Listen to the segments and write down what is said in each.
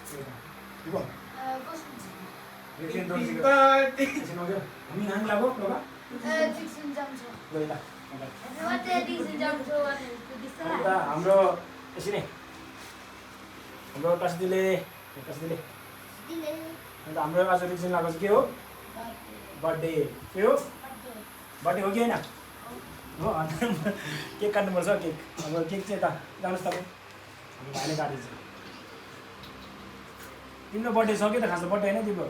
Ibu. Happy birthday. Kami nang lago, loba? Gila. Kita हाम्रो यसरी नै हाम्रो कासदिले अन्त हाम्रो आज रिजन लागेको चाहिँ के हो बर्थडे के हो बर्थडे हो कि होइन हो अन्त केक काट्नुपर्छ केक हाम्रो केक चाहिँ यता जानुहोस् तपाईँ हाम्रो भाइले काटिन्छ तिम्रो बर्थडे सक्यो त खास बर्थडे होइन तिम्रो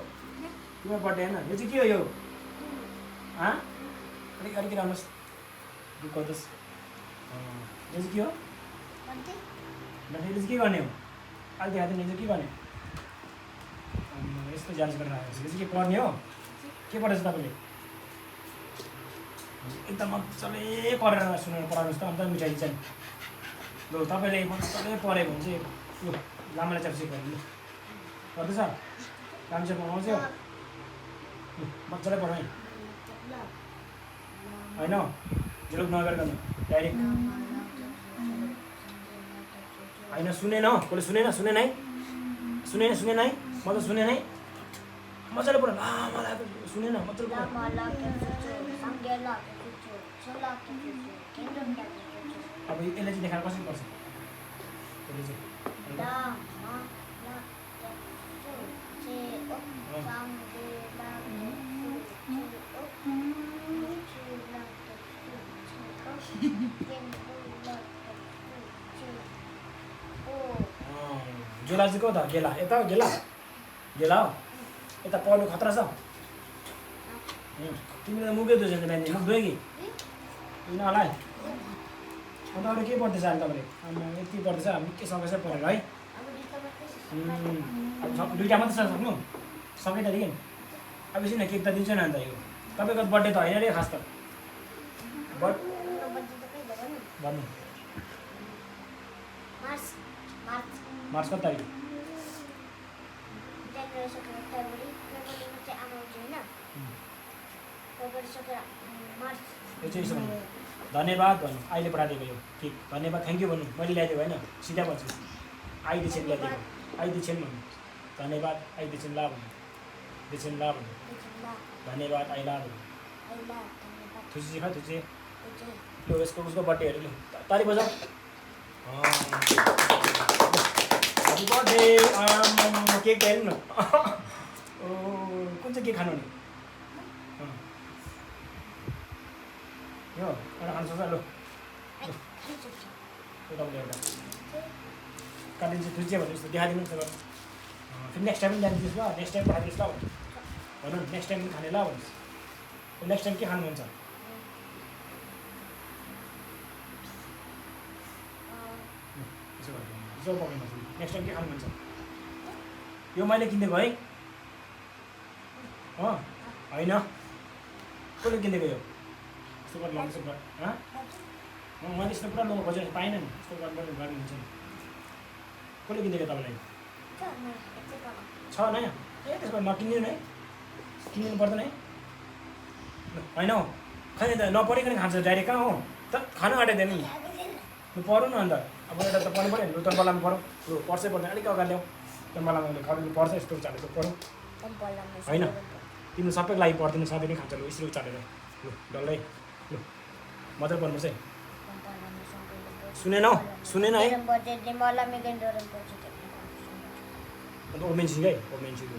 तिम्रो बर्थडे होइन यो चाहिँ के हो यो अलिक राम्रोस् दुःख गर्नुहोस् यो चाहिँ के हो चाहिँ के गर्ने हो अहिले देखाएको थियो के गर्ने यस्तो जान्च गरेर आएको छ यो चाहिँ के पर्ने हो के पढेछ तपाईँले एकदम मजाले पढेर सुनेर पढाउनुहोस् त अन्त मिठाई दिन्छ नि ल तपाईँले मजाले पढ्यो भने चाहिँ यो लामाले च्याप्सिक भन्नु गर्दैछ राम्रोसँग पढाउँछ मजाले पढाएँ होइन झुलुक नगरिकन डाइरेक्ट होइन सुनेन कसले सुनेन है सुनेन है म त सुनेन है मजाले पढ मलाई सुनेन मजाले पढ अब यसले चाहिँ देखाएर कसरी पर्छ त्यसले चाहिँ गेला चाहिँ को त गेला यता गेला हो यता पढ्नु खतरा छ तिमीले मुखै दुख्छ नि बिहान मुख दुख्यो कि यिनीहरूलाई अन्त अरू के पढ्दैछ अहिले तपाईँले यति पढ्दैछ हामी के सँगै पढेर है अब दुईवटा मात्रै छ सक्नु सबै त्यहाँदेखि अब एकछिन केक त दिन्छ नि अन्त यो तपाईँको बर्थडे त होइन रे खास त भन्नु मार्च कति तारिक यो चाहिँ यसो भन्नु धन्यवाद भन्नु अहिले पठाइदिएको यो केक धन्यवाद थ्याङ्क यू भन्नु मैले ल्याइदिएको होइन सिधा भन्छु आइदिएछन् ल्याइदिएको आइदिएछन् भन्नु धन्यवाद आइदिएछन् ला भन्नु दिएछन् ला भन्नु धन्यवाद आइला भन्नु थुची खा थुची यो यसको उसको बर्थडेहरू ल तारिक बजाऊ ह्याप्पी बर्थडे केक हेर्नु न कुन चाहिँ केक खानु नि यो एउटा खानु सक्छ ल तपाईँले एउटा काटिन्छ थुच्चे भन्नु जस्तो देखाइदिनु नि फेरि नेक्स्ट टाइम पनि जानिदिनुहोस् ल नेक्स्ट टाइम पठाइदिनुहोस् ल भन्नु नेक्स्ट टाइम पनि खाने ल भन्नुहोस् नेक्स्ट टाइम के खानुहुन्छ नेक्स्ट टाइम के खानुहुन्छ यो मैले किनिदिएको है होइन कसले किनिदिएको यो यस्तो गरेर लान्छ मैले यस्तो पुरा लोगो खोजेर पाइनँ नि यस्तो गर्नुहुन्छ नि कसले किनिदिएको तपाईँलाई छ नयाँ ए त्यसको नकिनिदिनु है किनिदिनु पर्दैन है होइन हौ खै त नपढिकन खान्छ डाइरेक्ट कहाँ हो त खानु आँटाइदिएन नि लु पढ्नु न अन्त अब एउटा त पढ्नु पऱ्यो नि लु तम्बलामा पढौँ लु पर्छै पर्दैन अलिक अगाडि ल्याऊ तम्बलामा खर्नु पर्छ यस्तो उचालेर पढौँ होइन तिम्रो सबैको लागि पढ्दिनु सधैँ नै खान्छ लु यसरी उचालेर लु डल्लै लु मजाले पढ्नुहोस् है सुनेन है अन्त ओमेन्सिङ है ओमेन्सिङ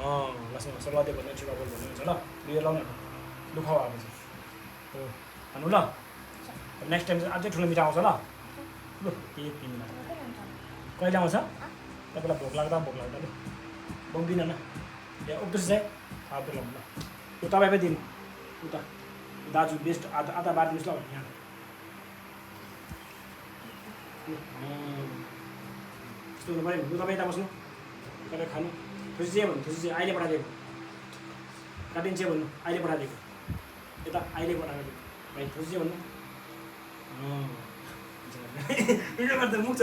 लास्टमा सल्लाह भन्नु छिटो भन्नुहुन्छ ल लिएर लाउनु दुःख अब चाहिँ हो भन्नु ल नेक्स्ट टाइम चाहिँ अझै ठुलो मिठो आउँछ ल लु के तिमीलाई कहिले आउँछ तपाईँलाई भोक लाग्दा लु बम्बिन न यहाँ उब्दुस चाहिँ हात लाउनु ल यो तपाईँ पनि दिनु उता दाजु बेस्ट आधा बाँडिदिनुहोस् ल यहाँ यस्तो हुनु पऱ्यो लु तपाईँ यता बस्नु तपाईँ खानु खुसी चाहिँ भन्नु खुसी चाहिँ अहिले पठाइदिएको काटिन्छ भन्नु अहिले पठाइदिएको यता अहिले पठाइदिएको भाइ खुसी चाहिँ भन्नु भिडियो गर्दा मुख छ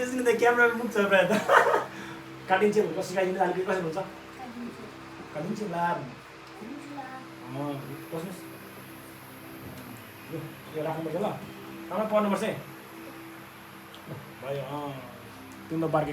यसरी त क्यामेरामा मुख छ प्रायः त काटिन्छ भन्नु कसरी सिकाइदिनु अलिकति कसरी हुन्छ काटिन्छ ला बस्नुहोस् यो राख्नुपर्छ ल आमा पढ्नुपर्छ है भयो तिम्रो बार्के